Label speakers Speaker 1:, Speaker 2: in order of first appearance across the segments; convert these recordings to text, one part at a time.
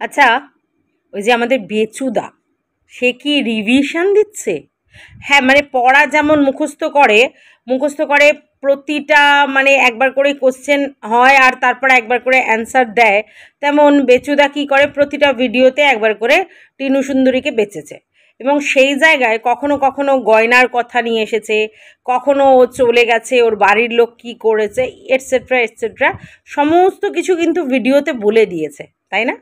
Speaker 1: আচ্ছা, ওই যে আমাদের বেচুদা, সে কি রিভিশন দিচ্ছে? হ্যাঁ, মানে পড়া যেমন মুখস্থ করে প্রতিটা, মানে একবার করে কোশ্চেন হয় আর তারপর একবার করে অ্যান্সার দেয়, তেমন বেচুদা কি করে প্রতিটা ভিডিওতে একবার করে টিনু সুন্দরীকে বেচেছে। এবং সেই জায়গায় কখনো কখনো গয়নার কথা নিয়ে এসেছে, কখনো ও চলে গেছে, ওর বাড়ির লোক কি করেছে, এটসেট্রা এটসেট্রা, সমস্ত কিছু কিন্তু ভিডিওতে বলে দিয়েছে, তাই না?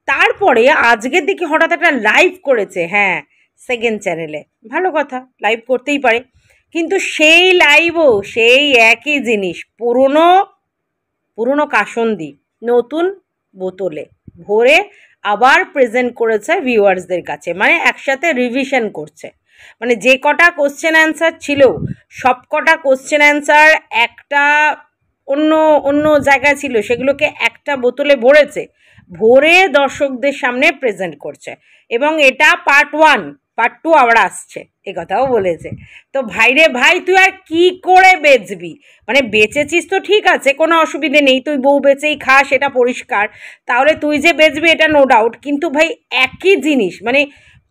Speaker 1: তারপরে আজকের দিকে হঠাৎ একটা লাইভ করেছে, হ্যাঁ, সেকেন্ড চ্যানেলে। ভালো কথা, লাইভ করতেই পারে, কিন্তু সেই লাইভও সেই একই জিনিস, পুরনো পুরনো কাসন্দি নতুন বোতলে ভরে আবার প্রেজেন্ট করেছে ভিউয়ার্সদের কাছে, মানে একসাথে রিভিশন করছে। মানে যে কটা কোশ্চেন অ্যান্সার ছিল, সব কটা কোশ্চেন অ্যান্সার একটা অন্য অন্য জায়গায় ছিল, সেগুলোকে একটা বোতলে ভরেছে, ভরে দর্শকদের সামনে প্রেজেন্ট করছে। এবং এটা পার্ট 1, পার্ট 2 আবার আসছে, এ কথাও বলেছে। তো ভাইরে ভাই, তুই আর কি করে বেচবি? মানে বেচেছিস তো ঠিক আছে, কোনো অসুবিধে নেই, তুই বউ বেচেই খা, সেটা পরিষ্কার। তাহলে তুই যে বেচবি এটা নো ডাউট, কিন্তু ভাই একই জিনিস, মানে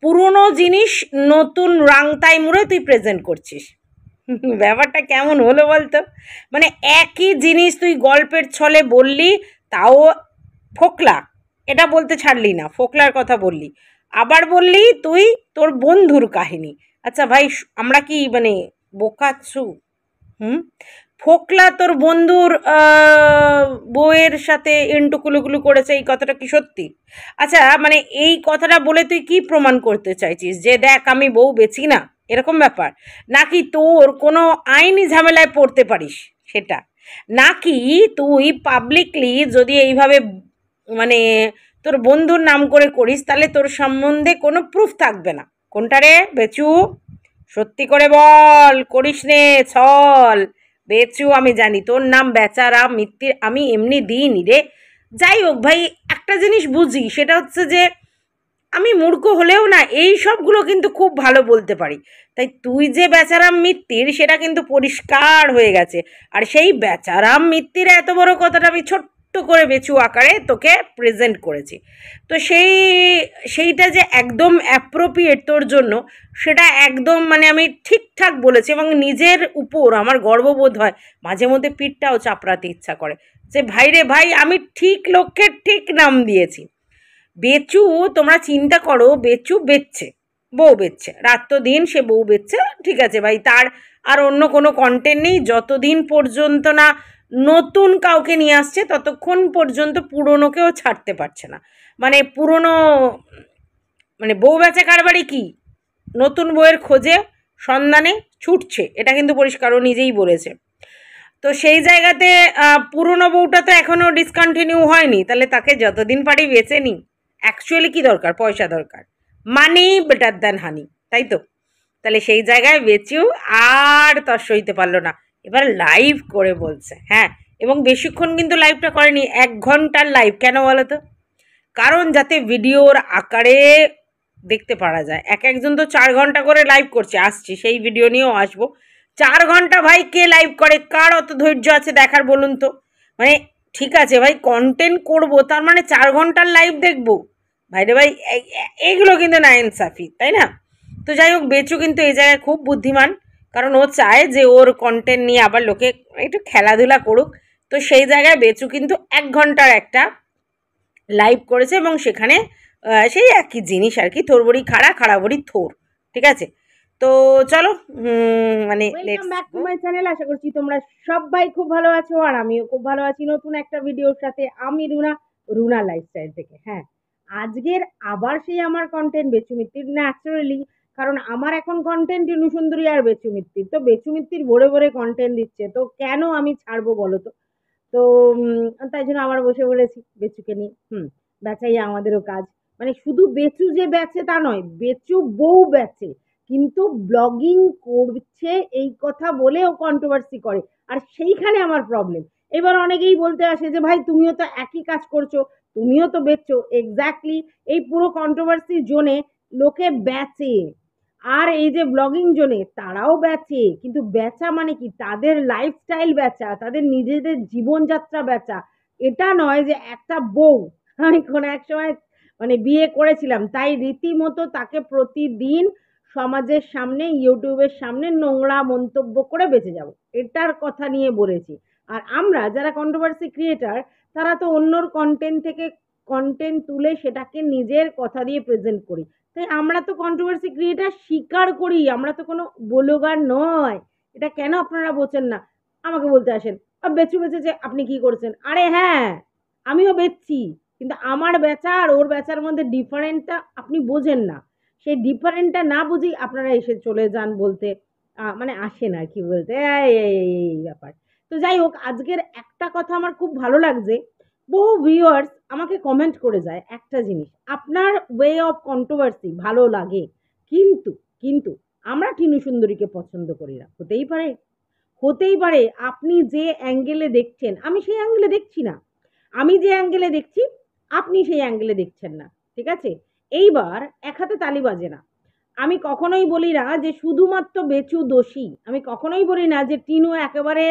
Speaker 1: পুরনো জিনিস নতুন রাংতাই মুড়ে তুই প্রেজেন্ট করছিস। ব্যাপারটা কেমন হলো বলতো? মানে একই জিনিস তুই গল্পের ছলে বললি, তাও ফোকলা, এটা বলতে ছাড়লি না, ফোকলার কথা বললি, আবার বললি তুই তোর বন্ধুর কাহিনী। আচ্ছা ভাই, আমরা কি মানে বোকাচ্ছু? হুম, ফোকলা তোর বন্ধুর বউয়ের সাথে ইন্টুকুলুকুলু করেছে, এই কথাটা কি সত্যি? আচ্ছা, মানে এই কথাটা বলে তুই কি প্রমাণ করতে চাইছিস? যে দেখ আমি বউ বেচি না, এরকম ব্যাপার? নাকি তোর কোনো আইনি ঝামেলায় পড়তে পারিস সেটা? নাকি তুই পাবলিকলি যদি এইভাবে মানে তোর বন্ধুর নাম করে করিস, তাহলে তোর সম্বন্ধে কোনো প্রুফ থাকবে না? কোনটা রে বেচু? সত্যি করে বল, করিস নে ছল। বেচু, আমি জানি তোর নাম বেচারাম মিত্তির আমি এমনি দিইনি রে। যাই হোক ভাই, একটা জিনিস বুঝি, সেটা হচ্ছে যে আমি মূর্খ হলেও না এই সবগুলো কিন্তু খুব ভালো বলতে পারি। তাই তুই যে বেচারাম মিত্তির সেটা কিন্তু পরিষ্কার হয়ে গেছে। আর সেই বেচারাম মিত্তির এত বড় কথাটা আমি ছোট্ট করে বেচু আকারে তোকে প্রেজেন্ট করেছি। তো সেইটা যে একদম অ্যাপ্রোপ্রিয়েট তোর জন্য, সেটা একদম মানে আমি ঠিকঠাক বলেছি, এবং নিজের উপর আমার গর্ববোধ হয়, মাঝে মধ্যে পিঠটাও চাপড়াতে ইচ্ছা করে, যে ভাই রে ভাই, আমি ঠিক লক্ষ্যের ঠিক নাম দিয়েছি। বেচু, তোমরা চিন্তা করো, বেচু বেচছে, বউ বেচছে, রাত দিন সে বউ বেচছে, ঠিক আছে ভাই, তার আর অন্য কোনো কন্টেন্ট নেই, যতদিন পর্যন্ত না নতুন কাউকে নিয়ে আসছে ততক্ষণ পর্যন্ত পুরনোকেও ছাড়তে পারছে না। মানে পুরনো, মানে বউ বেচা কারবারি কি, নতুন বউয়ের খোঁজে সন্ধানে ছুটছে, এটা কিন্তু পরিষ্কার, ও নিজেই বলেছে। তো সেই জায়গাতে পুরনো বউটা তো এখনও ডিসকন্টিনিউ হয়নি, তাহলে তাকে যতদিন পারি বেঁচে নি। অ্যাকচুয়ালি কি দরকার? পয়সা দরকার, মানি বেটার দ্যান হানি, তাই তো? তাহলে সেই জায়গায় বেচেও আর তর সইতে পারলো না, এবার লাইভ করে বলছে, হ্যাঁ। এবং বেশিক্ষণ কিন্তু লাইভটা করেনি, 1 ঘন্টার লাইভ। কেন বলো তো? কারণ যাতে ভিডিওর আকারে দেখতে পারা যায়। একজন তো 4 ঘন্টা করে লাইভ করছে, আসছি সেই ভিডিও নিয়েও আসবো। 4 ঘন্টা ভাই কে লাইভ করে? কার অত ধৈর্য আছে দেখার বলুন তো? মানে ঠিক আছে ভাই, কন্টেন্ট করবো, তার মানে 4 ঘন্টার লাইভ দেখবো? ভাই রে ভাই, এইগুলো কিন্তু না ইনসাফি, তাই না? তো যাই হোক, বেচু কিন্তু এই জায়গায় খুব বুদ্ধিমান, কারণ ও চায় যে ওর কন্টেন্ট নিয়ে আবার লোকে একটু খেলাধুলা করুক। তো সেই জায়গায় বেচু কিন্তু 1 ঘন্টার একটা লাইভ করেছে, এবং সেখানে সেই একই জিনিস আর কি, থোর বড়ি খাড়া, খাড়া বড়ি থোর, ঠিক আছে? তো চলো, মানে
Speaker 2: welcome back to my channel. আশা করছি তোমরা সবাই খুব ভালো আছো, আর আমিও খুব ভালো আছি নতুন একটা ভিডিওর সাথে। আমি রুনা, রুনা লাইফস্টাইল থেকে। হ্যাঁ, আজকের আবার সেই আমার কন্টেন্ট বেচু মিত্তির, ন্যাচারালি, কারণ আমার এখন কন্টেন্ট টিনু সুন্দরী আর বেচু মিত্তির। তো বেচু মিত্তির ভরে ভরে কন্টেন্ট দিচ্ছে, তো কেন আমি ছাড়বো বলো তো? তো তাই জন্য আবার বসে পড়েছি বেচুকে নিয়ে। বেচাই আমাদেরও কাজ। মানে শুধু বেচু যে বেচে তা নয়, বেচু বউ বেচে, কিন্তু ব্লগিং করছে এই কথা বলে ও কন্ট্রোভার্সি করে। আর সেইখানে আমার প্রবলেম। এবার অনেকেই বলতে আসে যে ভাই তুমিও তো একই কাজ করছো, তুমিও তো বেচছো। এক্স্যাক্টলি, এই পুরো কন্ট্রোভার্সি জোনে লোকে বেচে, আর এই যে ব্লগিং জোনে তারাও বেচে, কিন্তু বেচা মানে কি? তাদের লাইফস্টাইল বেচা, তাদের নিজেদের জীবনযাত্রা বেচা। এটা নয় যে একটা বউ, আমি কোনো এক সময় মানে বিয়ে করেছিলাম, তাই রীতিমতো তাকে প্রতিদিন সমাজের সামনে, ইউটিউবের সামনে নোংরা মন্তব্য করে বেঁচে যাব, এটার কথা নিয়ে বলেছি। আর আমরা যারা কন্ট্রোভার্সি ক্রিয়েটার, তারা তো অন্যর কন্টেন্ট থেকে কন্টেন্ট তুলে সেটাকে নিজের কথা দিয়ে প্রেজেন্ট করি। তাই আমরা তো কন্ট্রোভার্সি ক্রিয়েটার স্বীকার করি, আমরা তো কোনো ব্লগার নয়। এটা কেন আপনারা বোঝেন না? আমাকে বলতে আসেন বেচু বেচেছে, আপনি কি করছেন? আরে হ্যাঁ, আমিও বেচছি, কিন্তু আমার বেচা আর ওর বেচার মধ্যে ডিফারেন্টটা আপনি বোঝেন না। সেই ডিফারেন্টটা না বুঝেই আপনারা এসে চলে যান বলতে, মানে আসেন আর কি বলতে, এই ব্যাপার। তো যাই হোক, আজকের একটা কথা আমার খুব ভালো লাগছে, বহু ভিউয়ার্স আমাকে কমেন্ট করে যায় একটা জিনিস, আপনার ওয়ে অফ কন্ট্রোভার্সি ভালো লাগে, কিন্তু কিন্তু আমরা টিনু সুন্দরীকে পছন্দ করি না। হতেই পারে, হতেই পারে আপনি যে অ্যাঙ্গেলে দেখছেন আমি সেই অ্যাঙ্গেলে দেখছি না, আমি যে অ্যাঙ্গেলে দেখছি আপনি সেই অ্যাঙ্গেলে দেখছেন না, ঠিক আছে? এইবার এক হাতে তালি বাজে না। আমি কখনোই বলি না যে শুধুমাত্র বেচু দোষী, আমি কখনোই বলি না যে টিনু একেবারে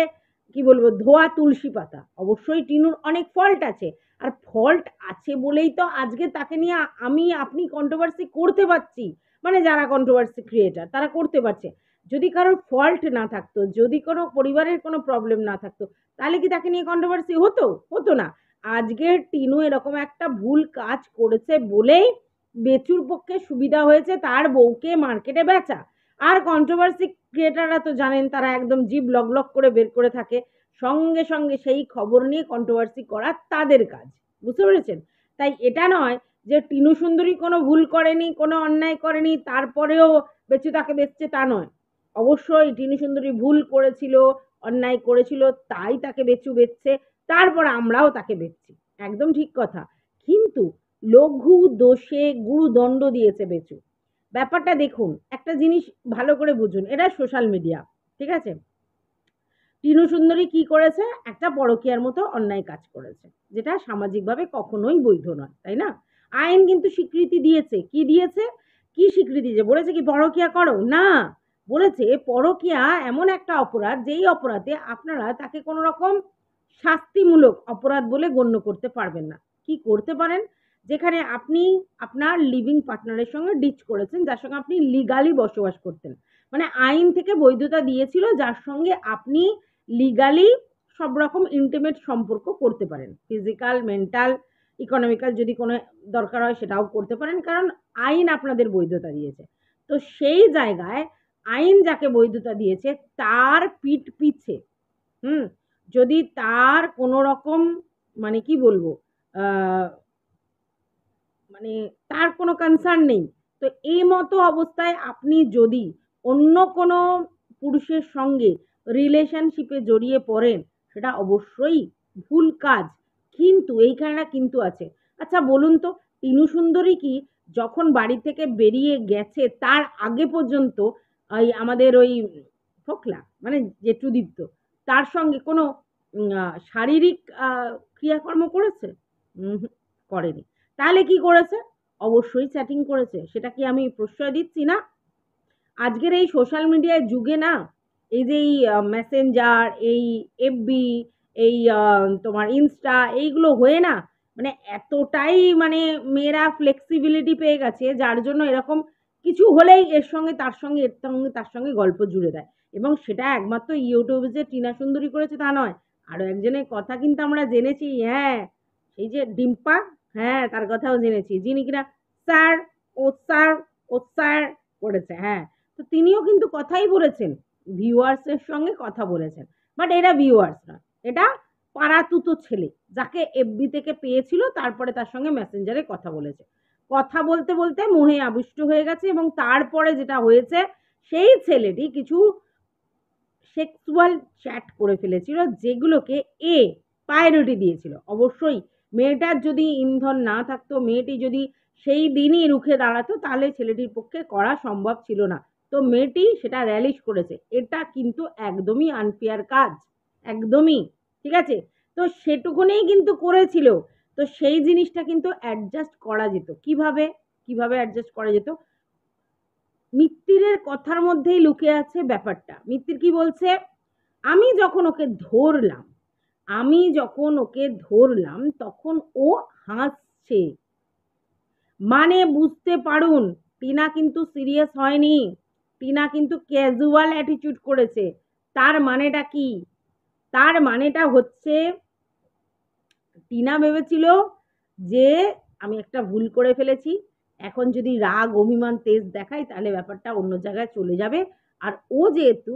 Speaker 2: কি বলবো ধোয়া তুলসী পাতা। অবশ্যই টিনুর অনেক ফল্ট আছে, আর ফল্ট আছে বলেই তো আজকে তাকে নিয়ে আমি আপনি কন্ট্রোভার্সি করতে পারছি, মানে যারা কন্ট্রোভার্সি ক্রিয়েটার তারা করতে পারছে। যদি কারোর ফল্ট না থাকতো, যদি কোনো পরিবারের কোনো প্রবলেম না থাকতো, তাহলে কি তাকে নিয়ে কন্ট্রোভার্সি হতো? হতো না। আজকের টিনু এরকম একটা ভুল কাজ করেছে বলেই বেচুর পক্ষে সুবিধা হয়েছে তার বউকে মার্কেটে বেচা। আর কন্ট্রোভার্সি ক্রিয়েটাররা তো জানেন, তারা একদম জিভ লক লক করে বের করে থাকে, সঙ্গে সঙ্গে সেই খবর নিয়ে কন্ট্রোভার্সি করা তাদের কাজ। বুঝতে পেরেছেন? তাই এটা নয় যে টিনু সুন্দরী কোনো ভুল করেনি, কোনো অন্যায় করেনি, তারপরেও বেচু তাকে বেচছে, তা নয়। অবশ্যই টিনু সুন্দরী ভুল করেছিল, অন্যায় করেছিল, তাই তাকে বেচু বেচছে, তারপর আমরাও তাকে বেচছি, একদম ঠিক কথা। কিন্তু লঘু দোষে গুরুদণ্ড দিয়েছে বেচু। ব্যাপারটা দেখুন, একটা জিনিস ভালো করে বুঝুন, এটা সোশ্যাল মিডিয়া, ঠিক আছে? টিনু সুন্দরী কি করেছে? একটা পরকীয়ার মতো অন্যায় কাজ করেছে, যেটা সামাজিকভাবে কখনোই বৈধ নয়, তাই না? আইন কিন্তু স্বীকৃতি দিয়েছে। কি দিয়েছে? কি স্বীকৃতি দিয়েছে? বলেছে কি পরকীয়া করো না, বলেছে পরকীয়া এমন একটা অপরাধ, যেই অপরাধে আপনারা তাকে কোনো রকম শাস্তিমূলক অপরাধ বলে গণ্য করতে পারবেন না। কি করতে পারেন? যেখানে আপনি আপনার লিভিং পার্টনারের সঙ্গে ডিচ করেছেন, যার সঙ্গে আপনি লিগালি বসবাস করতেন, মানে আইন থেকে বৈধতা দিয়েছিল, যার সঙ্গে আপনি লিগালি সব রকম ইন্টিমেট সম্পর্ক করতে পারেন, ফিজিক্যাল, মেন্টাল, ইকোনমিক্যাল, যদি কোনো দরকার হয় সেটাও করতে পারেন, কারণ আইন আপনাদের বৈধতা দিয়েছে। তো সেই জায়গায় আইন যাকে বৈধতা দিয়েছে তার পিঠ পিছে যদি তার কোনো রকম মানে কি বলবো মানে তার কোনো কনসার্ন নেই, তো এই মতো অবস্থায় আপনি যদি অন্য কোনো পুরুষের সঙ্গে রিলেশনশিপে জড়িয়ে পড়েন, সেটা অবশ্যই ভুল কাজ। কিন্তু এইখানে না কিন্তু আছে। আচ্ছা বলুন তো, টিনু সুন্দরী কি যখন বাড়ি থেকে বেরিয়ে গেছে তার আগে পর্যন্ত ওই আমাদের ওই ফোকলা মানে জেঠুদীপ্ত তার সঙ্গে কোনো শারীরিক ক্রিয়াকর্ম করেছে? করেনি। তাহলে কি করেছে? অবশ্যই চ্যাটিং করেছে। সেটা কি আমি প্রশ্রয় দিচ্ছি না? আজকের এই সোশ্যাল মিডিয়ার যুগে না, এই যে এই মেসেঞ্জার, এই এফবি, এই তোমার ইনস্টা, এইগুলো হয়ে না, মানে এতটাই মানে মেয়েরা ফ্লেক্সিবিলিটি পেয়ে গেছে, যার জন্য এরকম কিছু হলেই এর সঙ্গে তার সঙ্গে, এর সঙ্গে তার সঙ্গে গল্প জুড়ে দেয়। এবং সেটা একমাত্র ইউটিউবে যে টিনা সুন্দরী করেছে তা নয়, আরও একজনের কথা কিন্তু আমরা জেনেছি। হ্যাঁ, সেই যে ডিম্পা, হ্যাঁ তার কথাও জেনেছি, যিনি কিনা স্যার ও স্যার ও স্যার করেছে। হ্যাঁ, তো তিনিও কিন্তু কথাই বলেছেন, ভিউয়ার্সের সঙ্গে কথা বলেছেন, বাট এরা ভিউয়ার্স না, এটা পাড়াতুতো ছেলে, যাকে এফবি থেকে পেয়েছিল, তারপরে তার সঙ্গে মেসেঞ্জারে কথা বলেছে, কথা বলতে বলতে মোহে আবিষ্ট হয়ে গেছে, এবং তারপরে যেটা হয়েছে, সেই ছেলেটি কিছু সেক্সুয়াল চ্যাট করে ফেলেছিল, যেগুলোকে এ প্রায়োরিটি দিয়েছিল। অবশ্যই মেয়েটার যদি ইন্ধন না থাকতো, মেয়েটি যদি সেই দিনই রুখে দাঁড়াতো, তাহলে ছেলেটির পক্ষে করা সম্ভব ছিল না। তো মেয়েটি সেটা র্যালিশ করেছে, এটা কিন্তু একদমই আনফেয়ার কাজ, একদমই, ঠিক আছে? তো সেটুকুনেই কিন্তু করেছিল, তো সেই জিনিসটা কিন্তু অ্যাডজাস্ট করা যেত। কিভাবে কিভাবে অ্যাডজাস্ট করা যেত? মিত্তিরের কথার মধ্যেই লুকিয়ে আছে ব্যাপারটা। মিত্তির কি বলছে? আমি যখন ওকে ধরলাম তখন ও হাসছে। মানে বুঝতে পারুন টিনা কিন্তু সিরিয়াস হয়নি, টিনা কিন্তু ক্যাজুয়াল অ্যাটিটিউড করেছে। তার মানেটা কি? তার মানেটা হচ্ছে টিনা ভেবেছিল যে আমি একটা ভুল করে ফেলেছি, এখন যদি রাগ অভিমান তেজ দেখাই তাহলে ব্যাপারটা অন্য জায়গায় চলে যাবে, আর ও যেহেতু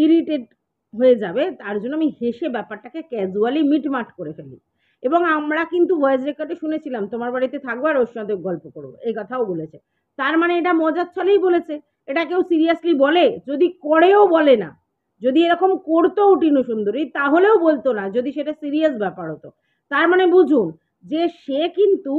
Speaker 2: ইরিটেট হয়ে যাবে তার জন্য আমি হেসে ব্যাপারটাকে ক্যাজুয়ালি মিটমাট করে ফেলি। এবং আমরা কিন্তু ভয়েস রেকর্ডে শুনেছিলাম তোমার বাড়িতে থাকবো আর ওর সাথে গল্প করবো, এই কথাও বলেছে। তার মানে এটা মজার ছলেই বলেছে, এটা কেউ সিরিয়াসলি বলে? যদি করেও বলে না, যদি এরকম করতো টিনু সুন্দরী তাহলেও বলতো না যদি সেটা সিরিয়াস ব্যাপার হতো। তার মানে বুঝুন যে সে কিন্তু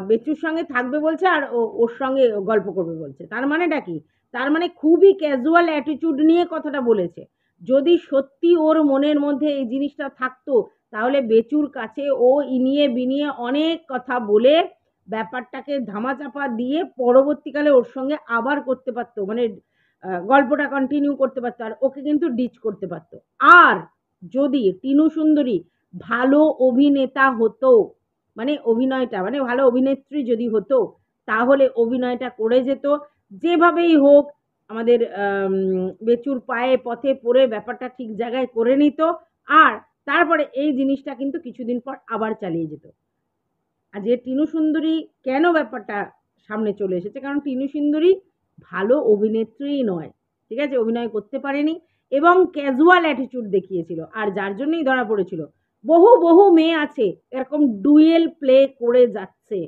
Speaker 2: বেচুর সঙ্গে থাকবে বলছে আর ওর সঙ্গে গল্প করবে বলছে। তার মানেটা কি? তার মানে খুবই ক্যাজুয়াল অ্যাটিটিউড নিয়ে কথাটা বলেছে। যদি সত্যি ওর মনের মধ্যে এই জিনিসটা থাকতো তাহলে বেচুর কাছে ও ইনিয়ে বিনিয়ে অনেক কথা বলে ব্যাপারটাকে ধামাচাপা দিয়ে পরবর্তীকালে ওর সঙ্গে আবার করতে পারতো, মানে গল্পটা কন্টিনিউ করতে পারতো আর ওকে কিন্তু ডিচ করতে পারতো। আর যদি টিনু সুন্দরী ভালো অভিনেতা হতো, মানে অভিনয়টা মানে ভালো অভিনেত্রী যদি হতো তাহলে অভিনয়টা করে যেত, যেভাবেই হোক আমাদের বেচুর পায়ে পথে পড়ে ব্যাপারটা ঠিক জায়গায় করে নিত, আর তারপরে এই জিনিসটা কিন্তু কিছুদিন পর আবার চালিয়ে যেত। আর যে টিনু সুন্দরী কেন ব্যাপারটা সামনে চলে এসেছে, কারণ টিনু সুন্দরী ভালো অভিনেত্রী নয়, ঠিক আছে, অভিনয় করতে পারেনি এবং ক্যাজুয়াল অ্যাটিটিউড দেখিয়েছিল, আর যার জন্যই ধরা পড়েছিল। বহু বহু মেয়ে আছে এরকম ডুয়েল প্লে করে যাচ্ছে,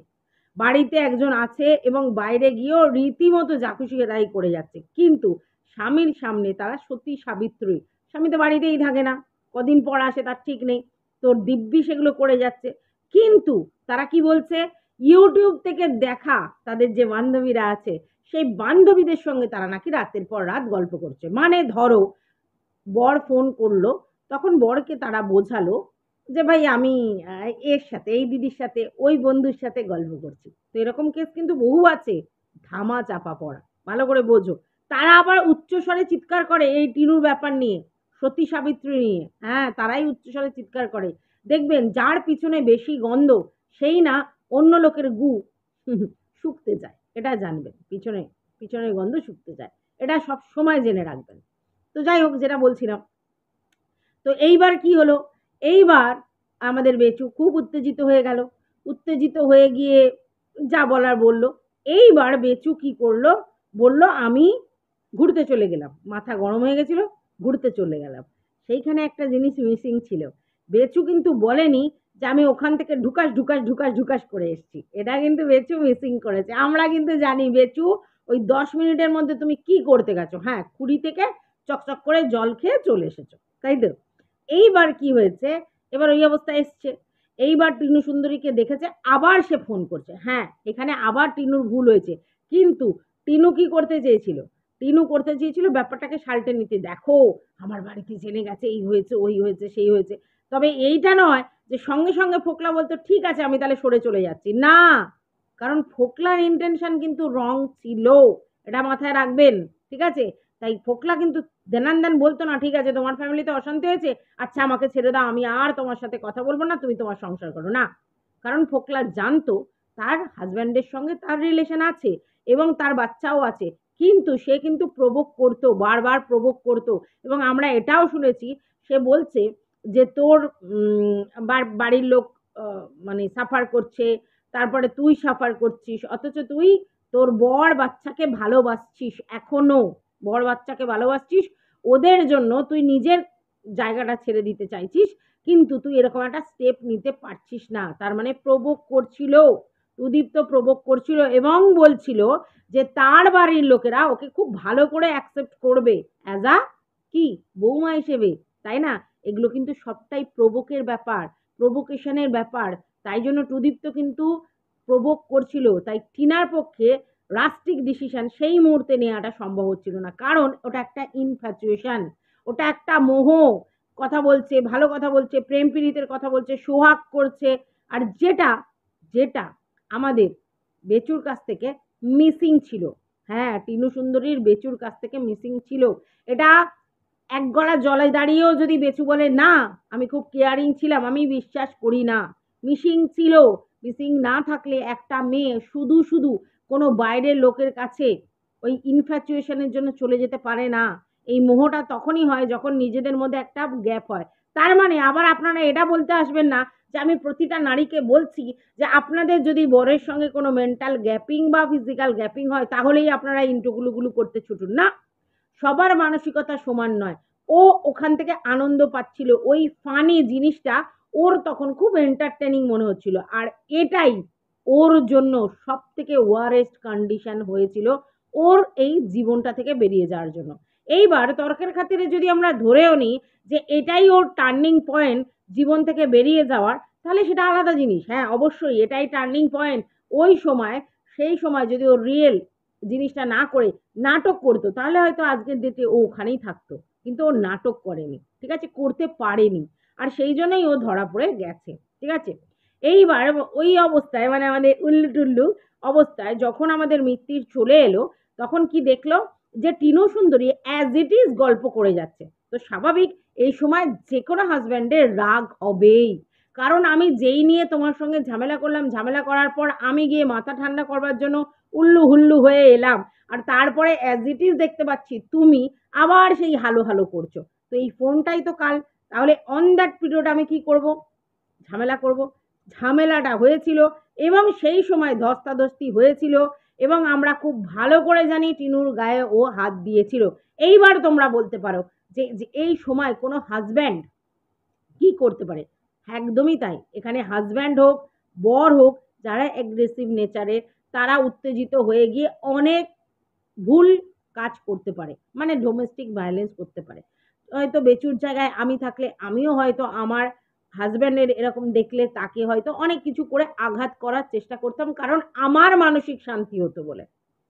Speaker 2: বাড়িতে একজন আছে এবং বাইরে গিয়েও রীতিমতো জাকুশি তাই করে যাচ্ছে, কিন্তু স্বামীর সামনে তারা সতী সাবিত্রী। স্বামী তো বাড়িতেই থাকে না, কদিন পর আসে তার ঠিক নেই, তোর দিব্যি সেগুলো করে যাচ্ছে। কিন্তু তারা কি বলছে, ইউটিউব থেকে দেখা তাদের যে বান্ধবীরা আছে সেই বান্ধবীদের সঙ্গে তারা নাকি রাতের পর রাত গল্প করছে। মানে ধরো বর ফোন করলো, তখন বরকে তারা বোঝালো যে ভাই আমি এর সাথে এই দিদির সাথে ওই বন্ধুর সাথে গল্প করছি। তো এরকম কেস কিন্তু বহু আছে, ধামা চাপা পড়া, ভালো করে বোঝো। তারা আবার উচ্চস্বরে চিৎকার করে এই টিনুর ব্যাপার নিয়ে, সতী সাবিত্রী নিয়ে। হ্যাঁ, তারাই উচ্চস্বরে চিৎকার করে। দেখবেন যার পিছনে বেশি গন্ধ সেই না অন্য লোকের গু শুকতে যায়, এটা জানবেন, পিছনে পিছনের গন্ধ শুকতে যায়, এটা সব সময় জেনে রাখবেন। তো যাই হোক, যেটা বলছিলাম, তো এইবার কি হলো, এইবার আমাদের বেচু খুব উত্তেজিত হয়ে গেল, উত্তেজিত হয়ে গিয়ে যা বলার বললো। এইবার বেচু কি করলো, বলল আমি ঘুরতে চলে গেলাম, মাথা গরম হয়ে গেছিল, ঘুরতে চলে গেলাম। সেইখানে একটা জিনিস মিসিং ছিল, বেচু কিন্তু বলেনি যে আমি ওখান থেকে ঢুকাস ঢুকাস ঢুকাস ঢুকাস করে এসেছি, এটা কিন্তু বেচু মিসিং করেছে। আমরা কিন্তু জানি বেচু ওই 10 মিনিটের মধ্যে তুমি কি করতে গেছো, হ্যাঁ কুড়ি থেকে চকচক করে জল খেয়ে চলে এসেছো, তাই তো? এইবার কি হয়েছে, এবার ওই অবস্থা এসছে। এইবার টিনু সুন্দরীকে দেখেছে, আবার সে ফোন করছে। হ্যাঁ, এখানে আবার টিনুর ভুল হয়েছে, কিন্তু টিনু কি করতে চেয়েছিল, টিনু করতে চেয়েছিল ব্যাপারটাকে সালটে নিতে। দেখো আমার বাড়িতে জেনে গেছে, এই হয়েছে ওই হয়েছে সেই হয়েছে, তবে এইটা নয় যে সঙ্গে সঙ্গে ফোকলা বলতো ঠিক আছে আমি তাহলে সরে চলে যাচ্ছি, না, কারণ ফোকলার ইন্টেনশন কিন্তু রং ছিল, এটা মাথায় রাখবেন, ঠিক আছে? তাই ফোকলা কিন্তু দেনান দেন বলতো না ঠিক আছে তোমার ফ্যামিলিতে অশান্তি হয়েছে, আচ্ছা আমাকে ছেড়ে দাও, আমি আর তোমার সাথে কথা বলবো না, তুমি তোমার সংসার করো না। কারণ ফোকলা জানতো তার হাজব্যান্ডের সঙ্গে তার রিলেশন আছে এবং তার বাচ্চাও আছে, কিন্তু সে কিন্তু প্রভোগ করতো, বারবার প্রভোগ করতো। এবং আমরা এটাও শুনেছি, সে বলছে যে তোর বাড়ির লোক মানে সাফার করছে, তারপরে তুই সাফার করছিস, অথচ তুই তোর বর বাচ্চাকে ভালোবাসছিস, এখনো বর বাচ্চাকে ভালোবাসছিস, ওদের জন্য তুই নিজের জায়গাটা ছেড়ে দিতে চাইছিস, কিন্তু তুই এরকম একটা স্টেপ নিতে পারছিস না। তার মানে প্রভোগ করছিল, উদীপ্ত প্রভোগ করছিল এবং বলছিল যে তার বাড়ির লোকেরা ওকে খুব ভালো করে অ্যাকসেপ্ট করবে অ্যাজ আ কি বৌমা হিসেবে, তাই না? এগুলো কিন্তু সবটাই প্রভোকের ব্যাপার, প্রভোকেশনের ব্যাপার। তাই জন্য প্রদীপ্ত কিন্তু প্রভোগ করছিল, তাই টিনার পক্ষে রাস্টিক ডিসিশন সেই মুহূর্তে নেওয়াটা সম্ভব হচ্ছিল না, কারণ ওটা একটা ইনফ্যাচুয়েশন, ওটা একটা মোহ। কথা বলছে, ভালো কথা বলছে, প্রেম পীড়িতের কথা বলছে, সোহাগ করছে, আর যেটা যেটা আমাদের বেচুর কাছ থেকে মিসিং ছিল। হ্যাঁ, টিনু সুন্দরীর বেচুর কাছ থেকে মিসিং ছিল। এটা এক গলা জলে দাঁড়িয়েও যদি বেচু বলে না আমি খুব কেয়ারিং ছিলাম, আমি বিশ্বাস করি না। মিসিং ছিল, মিসিং না থাকলে একটা মেয়ে শুধু শুধু কোনো বাইরের লোকের কাছে ওই ইনফ্যাচুয়েশনের জন্য চলে যেতে পারে না। এই মোহটা তখনই হয় যখন নিজেদের মধ্যে একটা গ্যাপ হয়। তার মানে আবার আপনারা এটা বলতে আসবেন না যে আমি প্রতিটা নারীকে বলছি যে আপনাদের যদি বরের সঙ্গে কোনো মেন্টাল গ্যাপিং বা ফিজিক্যাল গ্যাপিং হয় তাহলেই আপনারা ইন্টুগুলুগুলু করতে ছুটুন না। সবার মানসিকতা সমান নয়। ও ওখান থেকে আনন্দ পাচ্ছিল, ওই ফানি জিনিসটা ওর তখন খুব এন্টারটেনিং মনে হচ্ছিল, আর এটাই ওর জন্য সব থেকে ওয়ারেস্ট কন্ডিশন হয়েছিল ওর এই জীবনটা থেকে বেরিয়ে যাওয়ার জন্য। এইবার তর্কের খাতিরে যদি আমরা ধরেও নিই যে এটাই ওর টার্নিং পয়েন্ট জীবন থেকে বেরিয়ে যাওয়ার, তাহলে সেটা আলাদা জিনিস। হ্যাঁ, অবশ্যই এটাই টার্নিং পয়েন্ট। ওই সময়, সেই সময় যদি ওর রিয়েল জিনিসটা না করে নাটক করতো তাহলে হয়তো আজকের ডেটে ও ওখানেই থাকতো, কিন্তু ও নাটক করেনি, ঠিক আছে, করতে পারেনি, আর সেই জন্যই ও ধরা পড়ে গেছে, ঠিক আছে। এইবার ওই অবস্থায় মানে আমাদের উল্লু টুল্লু অবস্থায় যখন আমাদের মৃত্যুর চলে এলো, তখন কি দেখলো যে টিনু সুন্দরী অ্যাজ ইট ইজ গল্প করে যাচ্ছে। তো স্বাভাবিক এই সময় যে কোনো হাজব্যান্ডের রাগ হবেই, কারণ আমি যেই নিয়ে তোমার সঙ্গে ঝামেলা করলাম, ঝামেলা করার পর আমি গিয়ে মাথা ঠান্ডা করবার জন্য উল্লু হুল্লু হয়ে এলাম, আর তারপরে অ্যাজ ইট ইজ দেখতে পাচ্ছি তুমি আবার সেই হালো হালো করছো। তো এই ফোনটাই তো কাল, তাহলে অন দ্যাট পিরিয়ড আমি কি করব? ঝামেলা করব। ঝামেলাটা হয়েছিল এবং সেই সময় ধস্তাধস্তি হয়েছিল, এবং আমরা খুব ভালো করে জানি টিনুর গায়ে ও হাত দিয়েছিল। এইবার তোমরা বলতে পারো যে এই সময় কোনো হাজব্যান্ড কি করতে পারে? একদমই তাই। এখানে হাজব্যান্ড হোক, বর হোক, যারা অ্যাগ্রেসিভ নেচারের, তারা উত্তেজিত হয়ে গিয়ে অনেক ভুল কাজ করতে পারে, মানে ডোমেস্টিক ভায়োলেন্স করতে পারে। হয়তো বেচুর জায়গায় আমি থাকলে আমিও হয়তো আমার হাজব্যান্ডের এরকম দেখলে তাকে হয়তো অনেক কিছু করে আঘাত করার চেষ্টা করতাম, কারণ আমার মানসিক শান্তি হতো বলে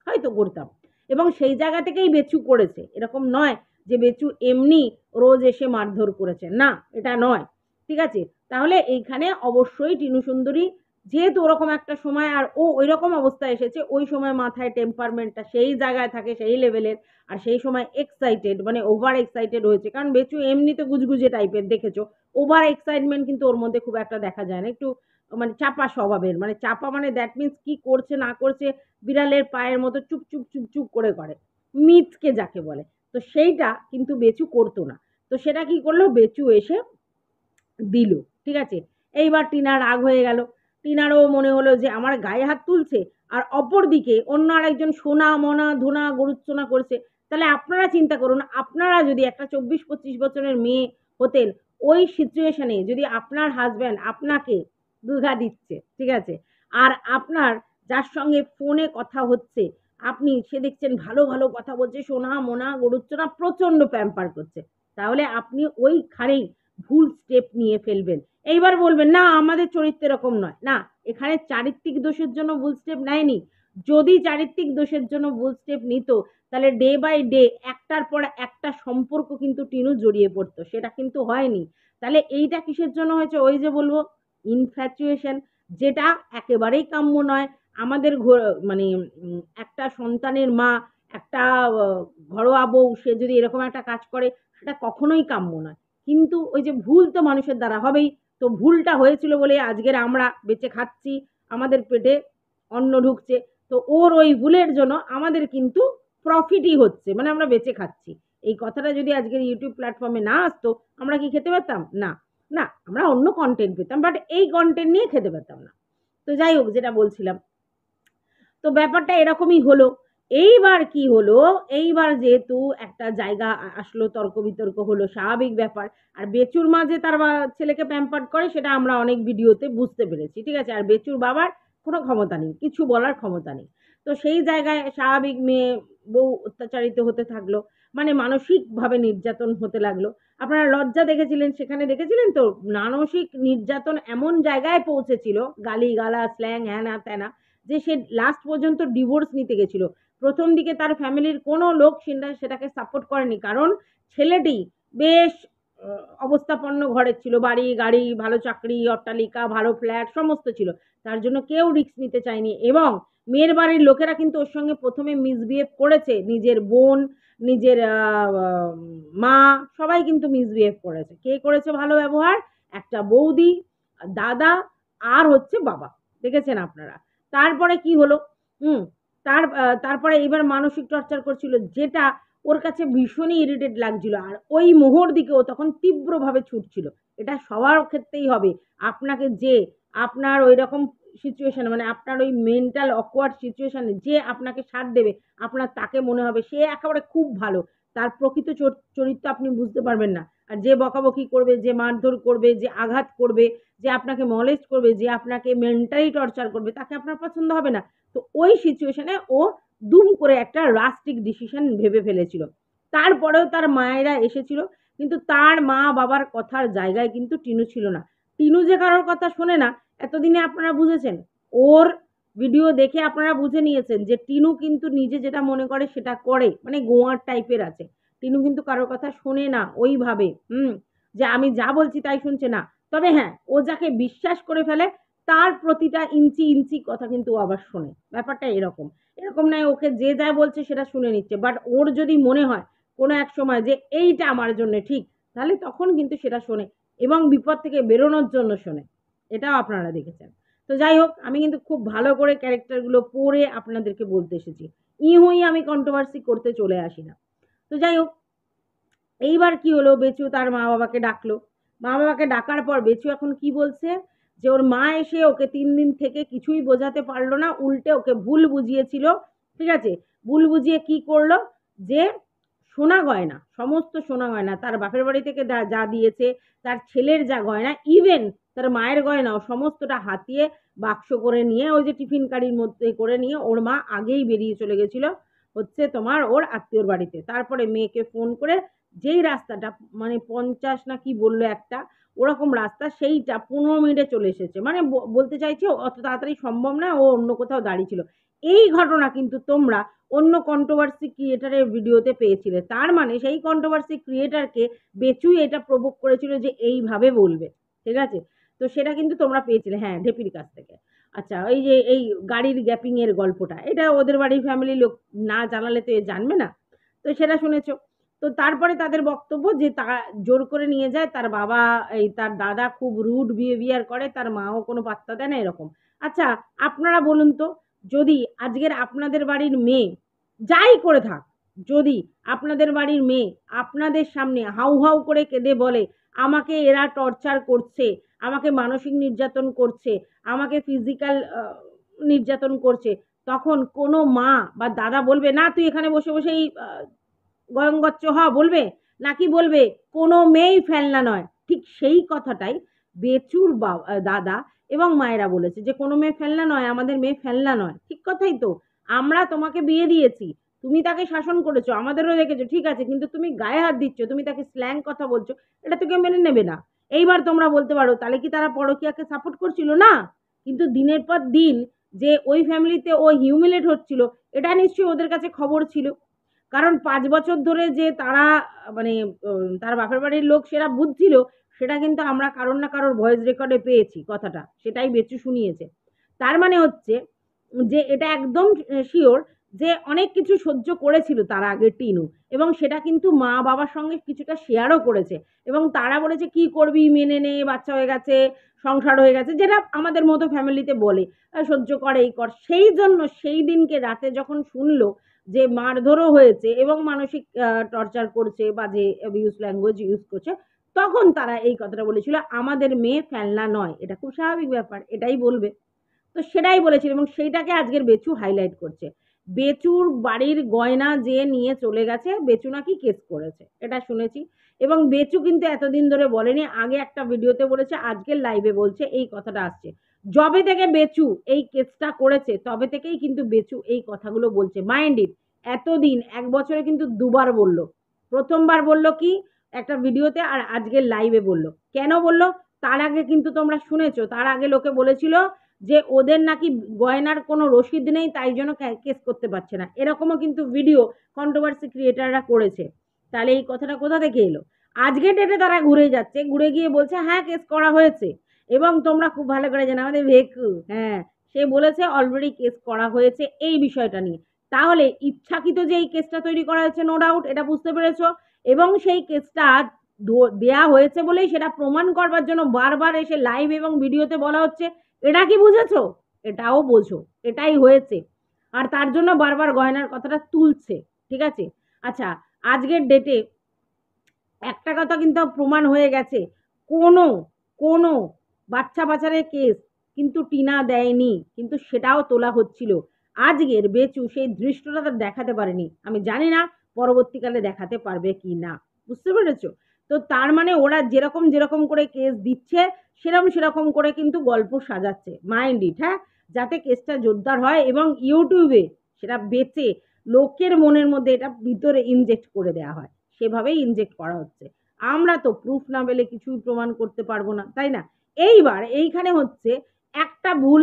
Speaker 2: হয়তো করতাম। এবং সেই জায়গা থেকেই বেচু করেছে, এরকম নয় যে বেচু এমনি রোজ এসে মারধর করেছে, না, এটা নয়, ঠিক আছে। তাহলে এইখানে অবশ্যই টিনু সুন্দরী যেহেতু ওরকম একটা সময় আর ও ওই রকম অবস্থায় এসেছে, ওই সময় মাথায় টেম্পারমেন্টটা সেই জায়গায় থাকে, সেই লেভেলের, আর সেই সময় এক্সাইটেড মানে ওভার এক্সাইটেড হয়েছে, কারণ বেচু এমনিতে গুজগুজে টাইপের, দেখেছো, ওভার এক্সাইটমেন্ট কিন্তু ওর মধ্যে খুব একটা দেখা যায় না, একটু মানে চাপা স্বভাবের, মানে চাপা মানে দ্যাট মিনস কি করছে না করছে বিড়ালের পায়ের মতো চুপ চুপ চুপ চুপ করে মিচকে যাকে বলে। তো সেইটা কিন্তু বেচু করতো না। তো সেটা কি করলো, বেচু এসে দিল, ঠিক আছে। এইবার টিনা রাগ হয়ে গেল, টিনারও মনে হলো যে আমার গায়ে হাত তুলছে, আর অপর দিকে অন্য আরেকজন সোনা মনা ধোনা গরুচ্চনা করছে। তাহলে আপনারা চিন্তা করুন, আপনারা যদি একটা 24-25 বছরের মেয়ে হতেন, ওই সিচুয়েশনে যদি আপনার হাজব্যান্ড আপনাকে দুঘা দিচ্ছে, ঠিক আছে, আর আপনার যার সঙ্গে ফোনে কথা হচ্ছে, আপনি সে দেখছেন ভালো ভালো কথা বলছে, সোনা মোনা গরুচ্চনা প্রচন্ড প্যাম্পার করছে, তাহলে আপনি ওইখানেই ভুল স্টেপ নিয়ে ফেলবেন। এইবার বলবেন না আমাদের চরিত্র এরকম নয়, না, এখানে চারিত্রিক দোষের জন্য ভুল স্টেপ নেয়নি। যদি চারিত্রিক দোষের জন্য ভুল স্টেপ নিত, তাহলে ডে বাই ডে একটার পর একটা সম্পর্ক কিন্তু টিনু জড়িয়ে পড়তো, সেটা কিন্তু হয়নি। তাহলে এইটা কিসের জন্য হয়েছে? ওই যে বলবো ইনফ্যাচুয়েশন, যেটা একেবারেই কাম্য নয়। আমাদের মানে একটা সন্তানের মা, একটা ঘরোয়া বউ, সে যদি এরকম একটা কাজ করে সেটা কখনোই কাম্য নয়। কিন্তু ওই যে ভুল তো মানুষের দ্বারা হবেই, তো ভুলটা হয়েছিল বলে আজকের আমরা বেঁচে খাচ্ছি, আমাদের পেটে অন্ন ঢুকছে। তো ওর ওই ভুলের জন্য আমাদের কিন্তু প্রফিটই হচ্ছে, মানে আমরা বেঁচে খাচ্ছি। এই কথাটা যদি আজকের ইউটিউব প্ল্যাটফর্মে না আসতো, আমরা কি খেতে পেতাম? না, না, আমরা অন্য কন্টেন্ট পেতাম, বাট এই কন্টেন্ট নিয়ে খেতে পেতাম না। তো যাই হোক, যেটা বলছিলাম, তো ব্যাপারটা এরকমই হলো। এইবার কি হলো, এইবার যেহেতু একটা জায়গা আসলো, তর্ক বিতর্ক হলো, স্বাভাবিক ব্যাপার। আর বেচুর মা যে তার ছেলেকে প্যাম্পার্ড করে সেটা আমরা অনেক ভিডিওতে বুঝতে পেরেছি, ঠিক আছে। আর বেচুর বাবার কোনো ক্ষমতা নেই, কিছু বলার ক্ষমতা নেই। তো সেই জায়গায় স্বাভাবিক মেয়ে বউ অত্যাচারিত হতে থাকলো, মানে মানসিকভাবে নির্যাতন হতে লাগলো। আপনারা লজ্জা দেখেছিলেন, সেখানে দেখেছিলেন তো মানসিক নির্যাতন এমন জায়গায় পৌঁছেছিল, গালি গালা স্ল্যাং হ্যানা ত্যানা, যে সে লাস্ট পর্যন্ত ডিভোর্স নিতে গেছিল। প্রথম দিকে তার ফ্যামিলির কোনো লোক সেটাকে সাপোর্ট করেনি, কারণ ছেলেটি বেশ অবস্থাপন্ন ঘরের ছিল, বাড়ি গাড়ি, ভালো চাকরি, অট্টালিকা, ভালো ফ্ল্যাট সমস্ত ছিল, তার জন্য কেউ রিস্ক নিতে চায়নি। এবং মেয়ের বাড়ির লোকেরা কিন্তু ওর সঙ্গে প্রথমে মিসবিহেভ করেছে, নিজের বোন, নিজের মা, সবাই কিন্তু মিসবিহেভ করেছে। কে করেছে ভালো ব্যবহার? একটা বৌদি, দাদা, আর হচ্ছে বাবা, দেখেছেন আপনারা। তারপরে কি হলো, হুম, তারপরে এবার মানসিক টর্চার করছিল, যেটা ওর কাছে ভীষণই ইরিটেট লাগছিল। আর ওই মোহর দিকে ও তখন তীব্রভাবে ছুটছিল। এটা সবার ক্ষেত্রেই হবে। আপনাকে যে আপনার ঐরকম সিচুয়েশন, মানে আপনার ওই মেন্টাল অকওয়ার্ড সিচুয়েশনে যে আপনাকে সাথ দেবে, আপনার তাকে মনে হবে সে একেবারে খুব ভালো। তার প্রকৃত চরিত্র আপনি বুঝতে পারবেন না। আর যে বকাবকি করবে, যে মারধর করবে, যে আঘাত করবে, যে আপনাকে মলেস্ট করবে, যে আপনাকে মেন্টালি টর্চার করবে, তাকে আপনার পছন্দ হবে না। তো ওই সিচুয়েশনে ও দুম করে একটা রাস্টিক ডিসিশন ভেবে ফেলেছিল। তারপরেও তার মায়েরা এসেছিল, কিন্তু তার মা বাবার কথার জায়গায় কিন্তু টিনু ছিল না। টিনু যে কারোর কথা শোনে না, এতদিনে আপনারা বুঝেছেন। ওর ভিডিও দেখে আপনারা বুঝে নিয়েছেন যে টিনু কিন্তু নিজে যেটা মনে করে সেটা করে, মানে গোয়ার টাইপের আছে। টিনু কিন্তু কারোর কথা শোনে না ওইভাবে, যে আমি যা বলছি তাই শুনছে না। তবে হ্যাঁ, ও যাকে বিশ্বাস করে ফেলে তার প্রতিটা ইঞ্চি ইঞ্চি কথা কিন্তু ও আবার শোনে। ব্যাপারটা এরকম। এরকম নয় ওকে যে যা বলছে সেটা শুনে নিচ্ছে, বাট ওর যদি মনে হয় কোনো এক সময় যে এইটা আমার জন্য ঠিক, তাহলে তখন কিন্তু সেটা শোনে এবং বিপদ থেকে বেরোনোর জন্য শোনে। এটাও আপনারা দেখেছেন। তো যাই হোক, আমি কিন্তু খুব ভালো করে ক্যারেক্টারগুলো পড়ে আপনাদেরকে বলতে এসেছি। হই আমি কন্ট্রোভার্সি করতে চলে আসি না। তো যাই হোক, এইবার কি হলো, বেচু তার মা বাবাকে ডাকলো। মা বাবাকে ডাকার পর বেচু এখন কি বলছে, যে ওর মা এসে ওকে 3 দিন থেকে কিছুই বোঝাতে পারলো না, উল্টে ওকে ভুল বুঝিয়েছিল। ঠিক আছে, ভুল বুঝিয়ে কি করলো, যে সোনা গয়না, সমস্ত সোনা গয়না তার বাপের বাড়ি থেকে যা দিয়েছে, তার ছেলের যা গয়না, ইভেন তার মায়ের গয়নাও সমস্তটা হাতিয়ে বাক্স করে নিয়ে ওই যে টিফিন কারির মধ্যে করে নিয়ে ওর মা আগেই বেরিয়ে চলে গেছিল হচ্ছে তোমার ওর আত্মীয়র বাড়িতে। তারপরে মেয়েকে ফোন করে যেই রাস্তাটা, মানে 50 না কি বললো একটা ওরকম রাস্তা, সেইটা 15 মিনিটে চলে এসেছে। মানে বলতে চাইছে অত তাড়াতাড়ি সম্ভব না, ও অন্য কোথাও দাঁড়িয়ে ছিল। এই ঘটনা কিন্তু তোমরা অন্য কন্ট্রোভার্সি ক্রিয়েটারের ভিডিওতে পেয়েছিলে। তার মানে সেই কন্ট্রোভার্সি ক্রিয়েটারকে বেচুই এটা প্রভোগ করেছিল যে এইভাবে বলবে। ঠিক আছে, তো সেটা কিন্তু তোমরা পেয়েছিলে, হ্যাঁ, ঢেপির কাছ থেকে। আচ্ছা, ওই যে এই গাড়ির গ্যাপিং এর গল্পটা, এটা ওদের বাড়ির ফ্যামিলির লোক না জানালে তো এ জানবে না। তো সেটা শুনেছো। তো তারপরে তাদের বক্তব্য যে তারা জোর করে নিয়ে যায়, তার বাবা এই তার দাদা খুব রুড বিহেভিয়ার করে, তার মাও কোনো পাত্তা দেয় না, এরকম। আচ্ছা, আপনারা বলুন তো, যদি আজকের আপনাদের বাড়ির মেয়ে যাই করে থাক, যদি আপনাদের বাড়ির মেয়ে আপনাদের সামনে হাউ হাউ করে কেঁদে বলে আমাকে এরা টর্চার করছে, আমাকে মানসিক নির্যাতন করছে, আমাকে ফিজিক্যাল নির্যাতন করছে, তখন কোনো মা বা দাদা বলবে না তুই এখানে বসে বসেই গয়ঙ্গচ্চ হ, বলবে? নাকি বলবে কোনো মেয়েই ফেলনা নয়? ঠিক সেই কথাটাই বেচুর দাদা এবং মায়েরা বলেছে যে কোনো মেয়ে ফেলনা নয়, আমাদের মেয়ে ফেলনা নয়। ঠিক কথাই তো। আমরা তোমাকে বিয়ে দিয়েছি, তুমি তাকে শাসন করেছো, আমাদেরও দেখেছো, ঠিক আছে, কিন্তু তুমি গায়ে হাত দিচ্ছ, তুমি তাকে স্ল্যাং কথা বলছো, এটা তো কেউ মেনে নেবে না। এইবার তোমরা বলতে পারো তাহলে কি তারা পরকীয়াকে সাপোর্ট করছিল? না। কিন্তু দিনের পর দিন যে ওই ফ্যামিলিতে ও হিউমিলেট হচ্ছিল, এটা নিশ্চয়ই ওদের কাছে খবর ছিল। কারণ 5 বছর ধরে যে তারা মানে তার বাপের বাড়ির লোক সেটা বুঝছিল, সেটা কিন্তু আমরা কারোর না কারোর ভয়েস রেকর্ডে পেয়েছি কথাটা, সেটাই বেচু শুনিয়েছে। তার মানে হচ্ছে যে এটা একদম শিওর যে অনেক কিছু সহ্য করেছিল তার আগে টিনু, এবং সেটা কিন্তু মা বাবার সঙ্গে কিছুটা শেয়ারও করেছে। এবং তারা বলেছে কি করবি, মেনে নে, বাচ্চা হয়ে গেছে, সংসার হয়ে গেছে, যেটা আমাদের মতো ফ্যামিলিতে বলে সহ্য কর, এই কর। সেই জন্য সেই দিনকে রাতে যখন শুনলো যে মারধরও হয়েছে এবং মানসিক টর্চার করছে, বাজে অ্যাবিউজ ল্যাঙ্গুয়েজ ইউজ করছে, তখন তারা এই কথাটা বলেছিল আমাদের মেয়ে ফেলনা নয়। এটা খুব স্বাভাবিক ব্যাপার, এটাই বলবে। তো সেটাই বলেছিল এবং সেইটাকে আজকের বেচু হাইলাইট করছে। বেচুর বাড়ির গয়না যে নিয়ে চলে গেছে, বেচু নাকি কেস করেছে, এটা শুনেছি। এবং বেচু কিন্তু এতদিন ধরে বলেনি, আগে একটা ভিডিওতে বলেছে, আজকের লাইভে বলছে, এই কথাটা আসছে। যবে থেকে বেচু এই কেসটা করেছে তবে থেকেই কিন্তু বেচু এই কথাগুলো বলছে। মাইন্ড ইট, এতদিন 1 বছরে কিন্তু দুবার বলল। প্রথমবার বলল কি একটা ভিডিওতে, আর আজকের লাইভে বলল। কেন বলল? তার আগে কিন্তু তোমরা শুনেছো, তার আগে লোকে বলেছিল যে ওদের নাকি গয়নার কোনো রসিদ নেই, তাই জন্য কেস করতে পারছে না। এরকমও কিন্তু ভিডিও কন্ট্রোভার্সি ক্রিয়েটাররা করেছে। তাহলে এই কথাটা কোথা থেকে এলো? আজকে ডেটে তারা ঘুরে যাচ্ছে, ঘুরে গিয়ে বলছে হ্যাঁ কেস করা হয়েছে। এবং তোমরা খুব ভালো করে জানো আমাদের ভেকু, হ্যাঁ, সে বলেছে অলরেডি কেস করা হয়েছে এই বিষয়টা নিয়ে। তাহলে ইচ্ছাকৃত যে এই কেসটা তৈরি করা হয়েছে, নো ডাউট, এটা বুঝতে পেরেছো। এবং সেই কেসটা দেয়া হয়েছে বলেই সেটা প্রমাণ করবার জন্য বারবার এসে লাইভ এবং ভিডিওতে বলা হচ্ছে, এটা কি বুঝেছো? এটাও বোঝো, এটাই হয়েছে। আর তার জন্য বারবার গয়নার কথাটা তুলছে, ঠিক আছে। আচ্ছা, আজকের ডেটে একটা কথা কিন্তু প্রমাণ হয়ে গেছে, কোনো কোনো বাচ্চা পাচারের কেস কিন্তু টিনা দেয়নি, কিন্তু সেটাও তোলা হচ্ছিল। আজকের বেচু সেই দৃশ্যটা তো দেখাতে পারেনি, আমি জানি না পরবর্তীকালে দেখাতে পারবে কি না, বুঝতে পেরেছো? তো তার মানে ওরা যেরকম যেরকম করে কেস দিচ্ছে সেরকম সেরকম করে কিন্তু গল্প সাজাচ্ছে, মাইন্ড ইট, হ্যাঁ, যাতে কেসটা জোরদার হয় এবং ইউটিউবে সেটা বেচে লোকের মনের মধ্যে এটা ভিতরে ইনজেক্ট করে দেওয়া হয়, সেভাবেই ইনজেক্ট করা হচ্ছে। আমরা তো প্রুফ না পেলে কিছুই প্রমাণ করতে পারবো না, তাই না? এইবার এইখানে হচ্ছে একটা ভুল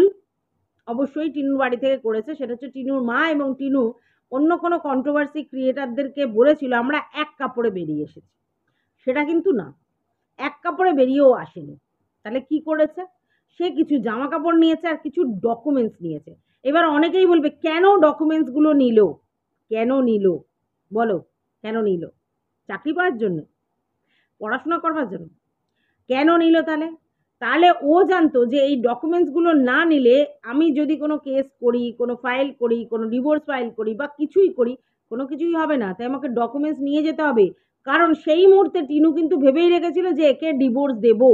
Speaker 2: অবশ্যই টিনুর বাড়ি থেকে করেছে, সেটা হচ্ছে টিনুর মা এবং টিনু অন্য কোনো কন্ট্রোভার্সি ক্রিয়েটারদেরকে বলেছিল আমরা এক কাপড়ে বেরিয়ে এসেছি, সেটা কিন্তু না, এক কাপড়ে বেরিয়েও আসেনি। তাহলে কি করেছে? সে কিছু জামা কাপড় নিয়েছে আর কিছু ডকুমেন্টস নিয়েছে। এবার অনেকেই বলবে কেন ডকুমেন্টসগুলো নিল, কেন নিল বলো, কেন নিল? চাকরি পাওয়ার জন্য, পড়াশোনা করবার জন্য? কেন নিল তাহলে? তাহলে ও জানতো যে এই ডকুমেন্টসগুলো না নিলে আমি যদি কোনো কেস করি, কোনো ফাইল করি, কোনো ডিভোর্স ফাইল করি বা কিছুই করি, কোনো কিছুই হবে না, তাই আমাকে ডকুমেন্টস নিয়ে যেতে হবে। কারণ সেই মুহূর্তে টিনু কিন্তু ভেবেই রেখেছিল যে একে ডিভোর্স দেবো,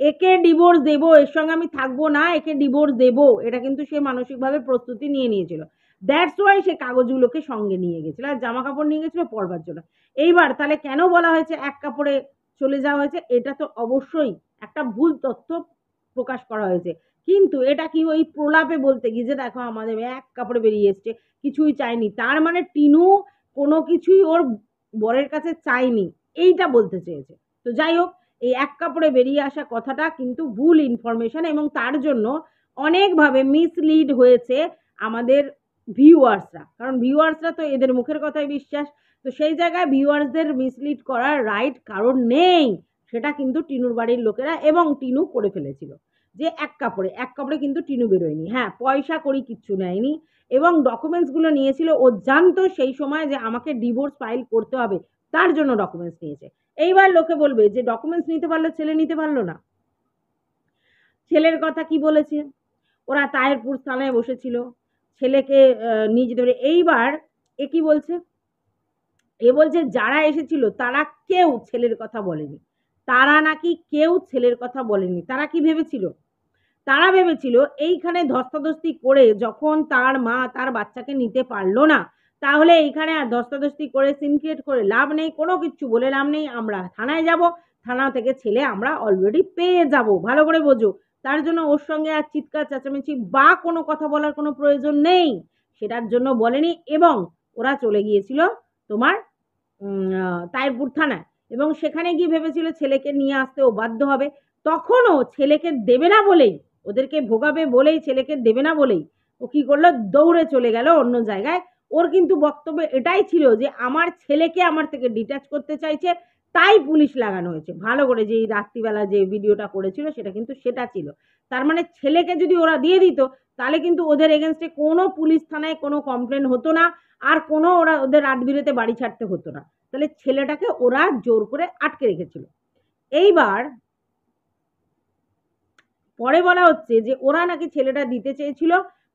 Speaker 2: একে ডিভোর্স দেবো, এর সঙ্গে আমি থাকবো না, একে ডিভোর্স দেবো, এটা কিন্তু সে মানসিকভাবে প্রস্তুতি নিয়ে নিয়েছিল। দ্যাটস ওয়াই সে কাগজগুলোকে সঙ্গে নিয়ে গেছিল আর জামা কাপড় নিয়ে গেছিল পরবার জন্য। এইবার তাহলে কেন বলা হয়েছে এক কাপড়ে চলে যাওয়া হয়েছে? এটা তো অবশ্যই একটা ভুল তথ্য প্রকাশ করা হয়েছে, কিন্তু এটা কি ওই প্রলাপে বলতে গিয়ে যে দেখো আমাদের এক কাপড়ে বেরিয়ে এসছে, কিছুই চাইনি, তার মানে টিনু কোনো কিছুই ওর বরের কাছে চাইনি, এইটা বলতে চেয়েছে। তো যাই হোক, এই এক কাপড়ে বেরিয়ে আসা কথাটা কিন্তু ভুল ইনফরমেশন এবং তার জন্য অনেকভাবে মিসলিড হয়েছে আমাদের ভিউয়ার্সরা, কারণ ভিউয়ার্সরা তো এদের মুখের কথায় বিশ্বাস। তো সেই জায়গায় ভিউয়ার্সদের মিসলিড করার রাইট কারণ নেই, সেটা কিন্তু টিনুর বাড়ির লোকেরা এবং টিনু করে ফেলেছিল যে এক কাপড়ে, এক কাপড়ে কিন্তু টিনু বেরোয়নি, হ্যাঁ পয়সা করি কিচ্ছু নেয়নি এবং ডকুমেন্টসগুলো নিয়েছিল ও জানতো সেই সময় যে আমাকে ডিভোর্স ফাইল করতে হবে, তার জন্য ডকুমেন্টস নিয়েছে। এইবার লোকে বলবে যে ডকুমেন্টস নিতে পারলো, ছেলে নিতে পারলো না। ছেলের কথা কি বলেছে? ওরা তাহেরপুর থানায় বসেছিল, ছেলেকে নিয়ে যেতে পারে। এইবার এ কি বলছে? এ বলছে যারা এসেছিল তারা কেউ ছেলের কথা বলেনি, তারা নাকি কেউ ছেলের কথা বলেনি। তারা কি ভেবেছিল? তারা ভেবেছিল এইখানে ধস্তাধস্তি করে যখন তার মা তার বাচ্চাকে নিতে পারলো না, তাহলে এইখানে আর ধস্তাধস্তি করে সিন ক্রিয়েট করে লাভ নেই, কোনো কিছু বলে লাভ নেই, আমরা থানায় যাব, থানা থেকে ছেলে আমরা অলরেডি পেয়ে যাব, ভালো করে বোঝো। তার জন্য ওর সঙ্গে আর চিৎকার চেঁচামেচি বা কোনো কথা বলার কোনো প্রয়োজন নেই, সেটার জন্য বলেনি। এবং ওরা চলে গিয়েছিল তোমার তাইরপুর থানায় এবং সেখানে গিয়ে ভেবেছিল ছেলেকে নিয়ে আসতে ও বাধ্য হবে। তখনও ছেলেকে দেবে না বলেই, ওদেরকে ভোগাবে বলেই, ছেলেকে দেবে না বলেই ও কি করলো, দৌড়ে চলে গেল অন্য জায়গায়। ওর কিন্তু বক্তব্য এটাই ছিল যে আমার ছেলেকে আমার থেকে ডিট্যাচ করতে চাইছে, তাই পুলিশ লাগানো হয়েছে। ভালো করে যে রাত্রিবেলা যে ভিডিওটা করেছিল সেটা কিন্তু সেটা ছিল। তার মানে ছেলেকে যদি ওরা দিয়ে দিত তাহলে কিন্তু ওদের এগেনস্টে কোনো পুলিশ থানায় কোনো কমপ্লেন হতো না, আর কোনো ওরা ওদের রাত বিরেতে বাড়ি ছাড়তে হতো না। তাহলে ছেলেটাকে ওরা জোর করে আটকে রেখেছিল। এইবার পরে বলা হচ্ছে যে ওরা নাকি ছেলেটা দিতে চেয়েছিল,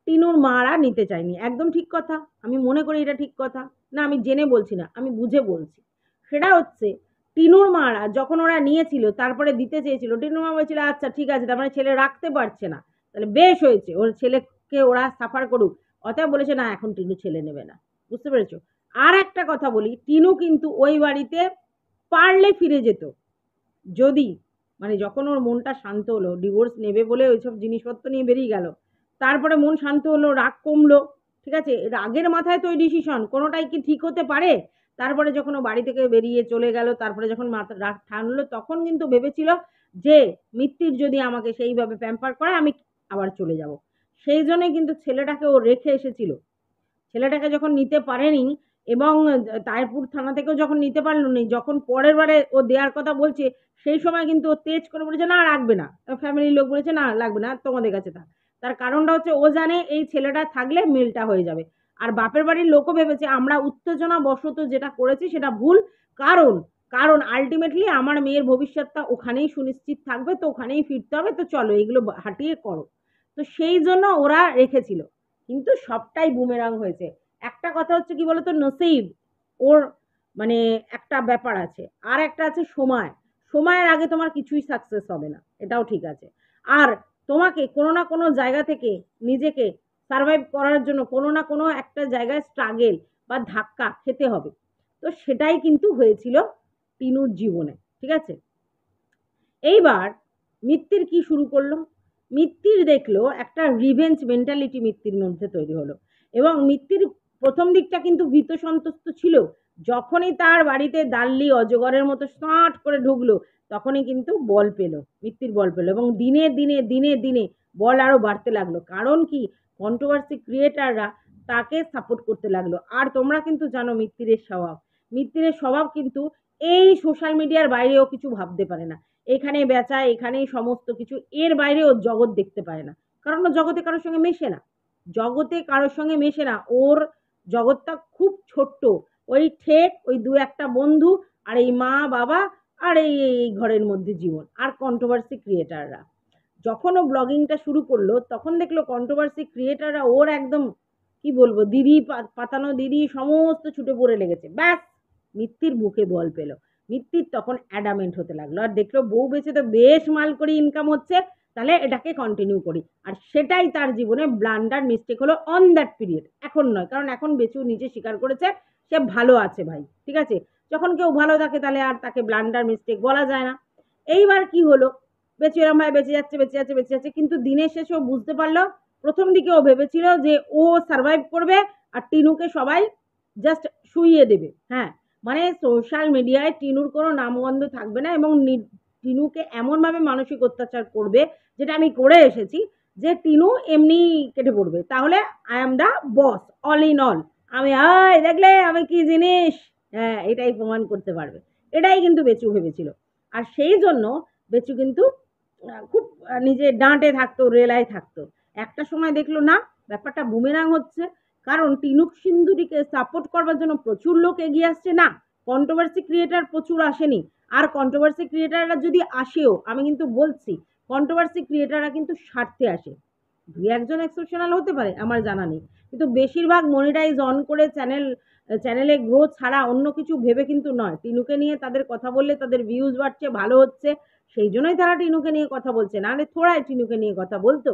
Speaker 2: টিনুর মারা নিতে চায়নি। একদম ঠিক কথা, আমি মনে করি এটা ঠিক কথা না, আমি জেনে বলছি না, আমি বুঝে বলছি। সেটা হচ্ছে টিনুর মারা যখন ওরা নিয়েছিল তারপরে দিতে চেয়েছিল, টিনুর মা বলেছিল আচ্ছা ঠিক আছে, তার মানে ছেলে রাখতে পারছে না, তাহলে বেশ হয়েছে, ওর ছেলেকে ওরা সাফার করুক, অতএব বলেছে না এখন টিনু ছেলে নেবে না, বুঝতে পেরেছো? আর একটা কথা বলি, টিনু কিন্তু ওই বাড়িতে পারলে ফিরে যেত যদি, মানে যখন ওর মনটা শান্ত হলো, ডিভোর্স নেবে বলে ওইসব জিনিসপত্র নিয়ে বেরিয়ে গেল, তারপরে মন শান্ত হলো, রাগ কমলো, ঠিক আছে, রাগের মাথায় তো ওই ডিসিশন কোনোটাই কি ঠিক হতে পারে? তারপরে যখন ও বাড়ি থেকে বেরিয়ে চলে গেল, তারপরে যখন মাথা রাগ ঠানলো, তখন কিন্তু ভেবেছিল যে মিত্তির যদি আমাকে সেইভাবে প্যাম্পার করে আমি আবার চলে যাব। সেই জন্যই কিন্তু ছেলেটাকে ও রেখে এসেছিল। ছেলেটাকে যখন নিতে পারেনি এবং তাইরপুর থানা থেকেও যখন নিতে পারলো না, যখন পরের বারে ও দেওয়ার কথা বলছে সেই সময় কিন্তু ও তেজ করে বলেছে না রাখবে না, ফ্যামিলির লোক বলেছে না লাগবে না, তোমাদের কাছে থাক। তার কারণটা হচ্ছে ও জানে এই ছেলেটা থাকলে মিলটা হয়ে যাবে। আর বাপের বাড়ির লোকও ভেবেছে আমরা উত্তেজনা বশত যেটা করেছি সেটা ভুল, কারণ কারণ আলটিমেটলি আমার মেয়ের ভবিষ্যৎটা ওখানেই সুনিশ্চিত থাকবে, তো ওখানেই ফিরতে হবে, তো চলো এগুলো হাঁটিয়ে করো। তো সেই জন্য ওরা রেখেছিল, কিন্তু সবটাই বুমেরাং হয়েছে। একটা কথা হচ্ছে কি বলতো, নসিব ওর মানে একটা ব্যাপার আছে, আর একটা আছে সময়। সময়ের আগে তোমার কিছুই সাকসেস হবে না, এটাও ঠিক আছে। আর তোমাকে কোনো না কোনো জায়গা থেকে নিজেকে সার্ভাইভ করার জন্য কোনো না কোনো একটা জায়গায় স্ট্রাগেল বা ধাক্কা খেতে হবে। তো সেটাই কিন্তু হয়েছিল টিনুর জীবনে, ঠিক আছে। এইবার মিত্তির কি শুরু করলো, মিত্তির দেখলো একটা রিভেঞ্জ মেন্টালিটি মিত্তির মধ্যে তৈরি হলো। এবং মিত্তির প্রথম দিকটা কিন্তু ভীত সন্তুষ্ট ছিল, যখনই তার বাড়িতে দাল্লি অজগরের মতো স্মার্ট করে ঢুকলো তখনই কিন্তু বল পেল, মিত্তির বল পেল। এবং দিনে দিনে দিনে দিনে বল আরো বাড়তে লাগলো, কারণ কি কন্ট্রোভার্সি ক্রিয়েটাররা তাকে সাপোর্ট করতে লাগলো। আর তোমরা কিন্তু জানো মিত্তিরের স্বভাব কিন্তু এই সোশ্যাল মিডিয়ার বাইরেও কিছু ভাবতে পারে না। এখানে বেচা, এখানেই সমস্ত কিছু, এর বাইরে ও জগৎ দেখতে পায় না, কারণ ও জগতে কারোর সঙ্গে মেশে না, জগতে কারোর সঙ্গে মেশে না। ওর জগৎটা খুব ছোট্ট, ওই ঠেক ওই দু একটা বন্ধু আর এই মা বাবা আর এই ঘরের মধ্যে জীবন আর কন্ট্রোভার্সি ক্রিয়েটাররা। যখন ও ব্লগিংটা শুরু করলো তখন দেখলো কন্ট্রোভার্সি ক্রিয়েটাররা ওর একদম কি বলবো দিদি পাতানো দিদি সমস্ত ছুটে পড়ে লেগেছে। ব্যাস, মিত্তির বুকে বল পেল। মিত্তির তখন অ্যাডামেন্ট হতে লাগলো, আর দেখলো বউ বেঁচে তো বেশ মাল করে ইনকাম হচ্ছে, তাহলে এটাকে কন্টিনিউ করি। আর সেটাই তার জীবনে ব্লান্ডার মিস্টেক হলো অন দ্যাট পিরিয়ড, এখন নয়, কারণ এখন বেচু নিজে স্বীকার করেছে সে ভালো আছে ভাই, ঠিক আছে। যখন কেউ ভালো থাকে তাহলে আর তাকে ব্লান্ডার মিস্টেক বলা যায় না। এইবার কি হলো, বেচু এরম ভাবে বেঁচে যাচ্ছে বেঁচে যাচ্ছে বেঁচে যাচ্ছে, কিন্তু দিনের শেষে ও বুঝতে পারলো, প্রথম দিকে ও ভেবেছিল যে ও সার্ভাইভ করবে আর টিনুকে সবাই জাস্ট শুইয়ে দেবে। হ্যাঁ, মানে সোশ্যাল মিডিয়ায় টিনুর কোনো নামগন্ধ থাকবে না, এবং টিনুকে এমনভাবে মানসিক অত্যাচার করবে, যেটা আমি করে এসেছি, যে টিনু এমনি কেটে পড়বে, তাহলে I am the boss all in all, আমি দেখলে আমি কি জিনিস, হ্যাঁ এটাই প্রমাণ করতে পারবে। এটাই কিন্তু বেচু ভেবেছিল। আর সেই জন্য বেচু কিন্তু খুব নিজে ডাঁটে থাকতো, রেলায় থাকতো। একটা সময় দেখলো না ব্যাপারটা বুমেরাং হচ্ছে, কারণ টিনুক সিন্ধুরিকে সাপোর্ট করবার জন্য প্রচুর লোক এগিয়ে আসছে না, কন্ট্রোভার্সি ক্রিয়েটার প্রচুর আসেনি। আর কন্ট্রোভার্সি ক্রিয়েটাররা যদি আসেও, আমি কিন্তু বলছি কন্ট্রোভার্সি ক্রিয়েটাররা কিন্তু স্বার্থে আসে, দুই একজন এক্সেপশনাল হতে পারে আমার জানা নেই, কিন্তু বেশিরভাগ মনিটাইজ অন করে চ্যানেলে গ্রো ছাড়া অন্য কিছু ভেবে কিন্তু নয়। টিনুকে নিয়ে তাদের কথা বললে তাদের ভিউজ বাড়ছে, ভালো হচ্ছে, সেই জন্যই তারা টিনুকে নিয়ে কথা বলছে, নাহলে থোড়াই টিনুকে নিয়ে কথা বলতো।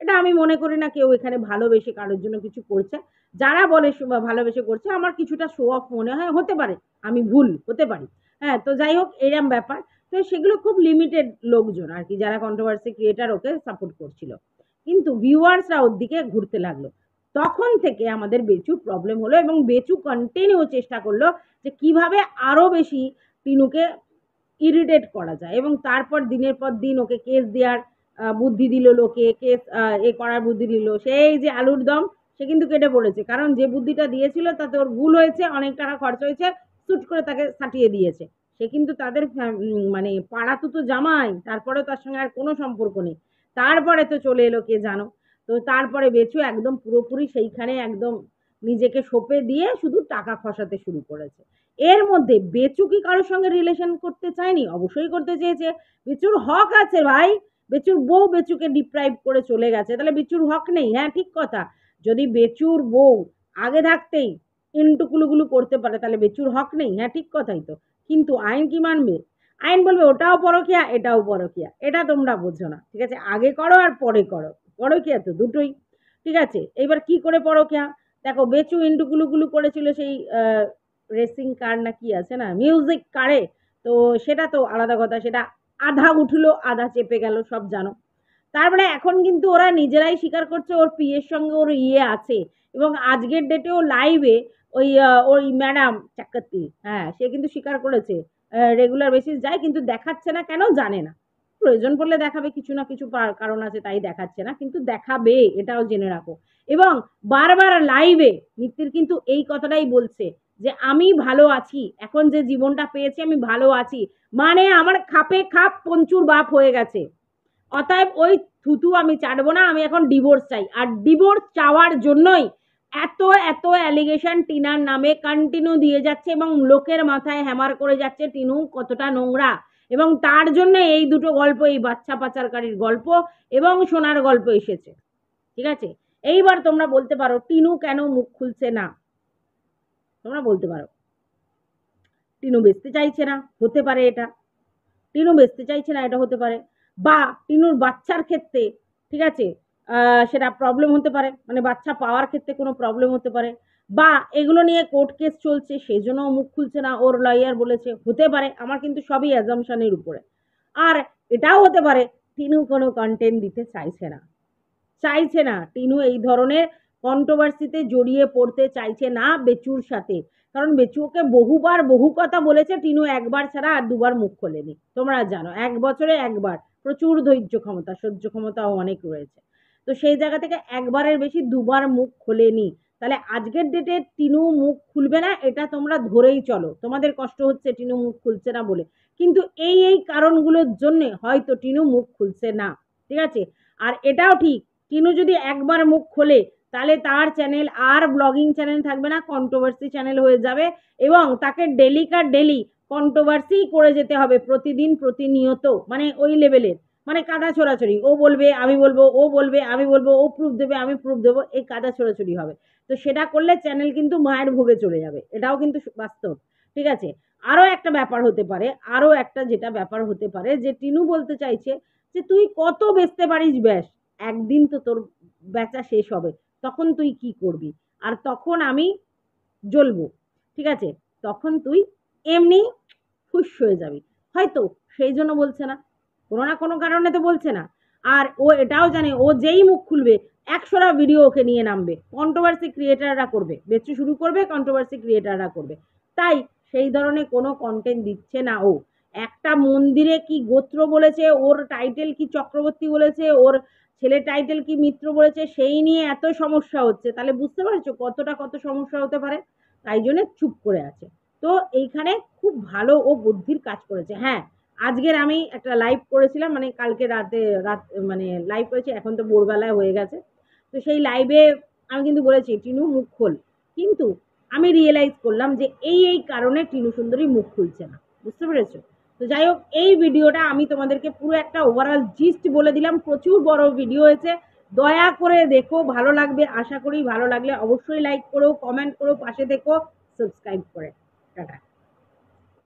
Speaker 2: এটা আমি মনে করি না কেউ এখানে ভালোবেসে কারোর জন্য কিছু করছে। যারা বলে ভালোবেসে করছে, আমার কিছুটা শো অফ মনে হয়, হতে পারে আমি ভুল হতে পারি। হ্যাঁ, তো যাই হোক এরম ব্যাপার। তো সেগুলো খুব লিমিটেড লোকজন আর কি, যারা কন্ট্রোভার্সি ক্রিয়েটার ওকে সাপোর্ট করছিল, কিন্তু ভিউয়ার্সরা ওর দিকে ঘুরতে লাগলো। তখন থেকে আমাদের বেচুর প্রবলেম হলো, এবং বেচু কন্টিনিউ চেষ্টা করলো যে কিভাবে আরো বেশি টিনুকে ইরিটেট করা যায়, এবং তারপর দিনের পর দিন ওকে কেস দেওয়ার বুদ্ধি দিল, লোকে কেস এ করার বুদ্ধি দিল। সেই যে আলুর দম, সে কিন্তু কেটে পড়েছে, কারণ যে বুদ্ধিটা দিয়েছিল তাতে ওর ভুল হয়েছে, অনেক টাকা খরচ হয়েছে, শুট করে তাকে সাটিয়ে দিয়েছে। সে কিন্তু তাদের মানে পাড়াতো তো জামাই, তারপরেও তার সঙ্গে আর কোনো সম্পর্ক নেই। তারপরে তো চলে এলো কে জানো। তো তারপরে বেচু একদম পুরোপুরি সেইখানে একদম নিজেকে সঁপে দিয়ে শুধু টাকা খসাতে শুরু করেছে। এর মধ্যে বেচু কি কারোর সঙ্গে রিলেশন করতে চায়নি? অবশ্যই করতে চেয়েছে, বেচুর হক আছে ভাই। বেচুর বউ বেচুকে ডিপ্রাইভ করে চলে গেছে, তাহলে বেচুর হক নেই? হ্যাঁ ঠিক কথা, যদি বেচুর বউ আগে থাকতেই ইন্টুকুলুগুলু করতে পারে তাহলে বেচুর হক নেই? হ্যাঁ ঠিক কথাই তো। কিন্তু আইন কি মানবে? আইন বলবে ওটাও পরকিয়া এটাও পরকিয়া, এটা তোমরা বোঝো না, ঠিক আছে। আগে করো আর পরে করো, পরকিয়া তো দুটোই, ঠিক আছে। এবার কি করে পরকিয়া, দেখো বেচু ইন্টুকুলুগুলু করেছিল সেই রেসিং কার না কি আছে না, মিউজিক কারে, তো সেটা তো আলাদা কথা, সেটা আধা উঠলো আধা চেপে গেল, সব জানো। তারপরে এখন কিন্তু ওরা নিজেরাই স্বীকার করছে ওর পিএর সঙ্গে ওর ইয়ে আছে, এবং আজকের ডেটেও লাইভে ওই ম্যাডাম চাক্কাতি, হ্যাঁ সে কিন্তু স্বীকার করেছে রেগুলার বেসিস যায়, কিন্তু দেখাচ্ছে না কেন জানে না, প্রয়োজন পড়লে দেখাবে, কিছু না কিছু কারণ আছে তাই দেখাচ্ছে না, কিন্তু দেখাবে, এটাও জেনে রাখো। এবং বারবার লাইভে মিত্তির কিন্তু এই কথাটাই বলছে যে আমি ভালো আছি, এখন যে জীবনটা পেয়েছি আমি ভালো আছি, মানে আমার খাপে খাপ পঞ্চুর বাপ হয়ে গেছে, অতএব ওই থুতু আমি চাটবো না, আমি এখন ডিভোর্স চাই। আর ডিভোর্স চাওয়ার জন্যই এত এত অ্যালিগেশন টিনার নামে কন্টিনিউ দিয়ে যাচ্ছে, এবং লোকের মাথায় হ্যামার করে যাচ্ছে টিনু কতটা নোংরা। এবং তার জন্য এই দুটো গল্প, এই বাচ্চা পাচারকারীর গল্প এবং সোনার গল্প এসেছে। ঠিক আছে, এইবার তোমরা বলতে পারো টিনু কেন মুখ খুলছে না, তোমরা বলতে পারো টিনু বেচতে চাইছে না, হতে পারে এটা। টিনু বেচতে চাইছে না, এটা হতে পারে। বা টিনুর বাচ্চার ক্ষেত্রে, ঠিক আছে, সেটা প্রবলেম হতে পারে, মানে বাচ্চা পাওয়ার ক্ষেত্রে কোনো প্রবলেম হতে পারে। বা এগুলো নিয়ে কোর্ট কেস চলছে, সেই জন্য মুখ খুলছে না, ওর লয়ার বলেছে, হতে পারে। আমার কিন্তু সবই অ্যাজাম্পশনের উপরে। আর এটাও হতে পারে টিনু কোনো কন্টেন্ট দিতে চাইছে না, টিনু এই ধরনের কন্ট্রোভার্সিতে জড়িয়ে পড়তে চাইছে না বেচুর সাথে। কারণ বেচু ওকে বহুবার বহু কথা বলেছে, টিনু একবার ছাড়া আর দুবার মুখ খোলেনি। তোমরা জানো 1 বছরে একবার, প্রচুর ধৈর্য ক্ষমতা, সহ্য ক্ষমতাও অনেক রয়েছে। তো সেই জায়গা থেকে একবারের বেশি দুবার মুখ খোলেনি। তাহলে আজকের ডেটে টিনু মুখ খুলবে না, এটা তোমরা ধরেই চলো। তোমাদের কষ্ট হচ্ছে টিনু মুখ খুলছে না বলে, কিন্তু এই কারণগুলোর জন্য হয়তো টিনু মুখ খুলছে না। ঠিক আছে, আর এটাও ঠিক, টিনু যদি একবার মুখ খোলে তাহলে তার চ্যানেল আর ব্লগিং চ্যানেল থাকবে না, কন্ট্রোভার্সি চ্যানেল হয়ে যাবে এবং তাকে ডেলি কন্ট্রোভার্সি করে যেতে হবে, প্রতিদিন প্রতিনিয়ত, মানে ওই লেভেলের, মানে কাদা ছোড়াছড়ি। ও বলবে আমি বলবো, ও বলবে আমি বলবো, ও প্রুফ দেবে আমি প্রুফ দেবো, এই কাদা ছোড়াছড়ি হবে। তো সেটা করলে চ্যানেল কিন্তু মায়ের ভোগে চলে যাবে, এটাও কিন্তু বাস্তব। ঠিক আছে, আরও একটা ব্যাপার হতে পারে, আরও একটা যেটা ব্যাপার হতে পারে, যে টিনু বলতে চাইছে যে তুই কত বেচতে পারিস ব্যাস, একদিন তো তোর বেচা শেষ হবে, তখন তুই কি করবি, আর তখন আমি জ্বলবো। ঠিক আছে, তখন তুই এমনি ফুস হয়ে যাবি, হয়তো সেই জন্য বলছে না, কোনো না কোনো কারণে তো বলছে না। আর ও এটাও জানে, ও যেই মুখ খুলবে 100টা ভিডিও ওকে নিয়ে নামবে, কন্ট্রোভার্সি ক্রিয়েটাররা করবে, বেচু শুরু করবে, কন্ট্রোভার্সি ক্রিয়েটাররা করবে। তাই সেই ধরনের কোনো কন্টেন্ট দিচ্ছে না ও। একটা মন্দিরে কি গোত্র বলেছে, ওর টাইটেল কি চক্রবর্তী বলেছে, ওর ছেলের টাইটেল কি মিত্র বলেছে, সেই নিয়ে এত সমস্যা হচ্ছে, তাহলে বুঝতে পারছো কত সমস্যা হতে পারে। তাই জন্য চুপ করে আছে। তো এইখানে খুব ভালো ও বুদ্ধির কাজ করেছে। হ্যাঁ, আজকের আমি একটা লাইভ করেছিলাম, মানে কালকে রাত মানে লাইভ করেছি, এখন তো ভোরবেলায় হয়ে গেছে। তো সেই লাইভে আমি কিন্তু বলেছি টিনু মুখ খোল, কিন্তু আমি রিয়েলাইজ করলাম যে এই কারণে টিনু সুন্দরী মুখ খুলছে না। বুঝতে পেরেছো? তো যাই হোক, এই ভিডিওটা আমি তোমাদেরকে পুরো একটা ওভারঅল জিস্ট বলে দিলাম, প্রচুর বড় ভিডিও হয়েছে। দয়া করে দেখো, ভালো লাগবে আশা করি। ভালো লাগলে অবশ্যই লাইক করো, কমেন্ট করো, পাশে দেখো, সাবস্ক্রাইব করে। টাটা।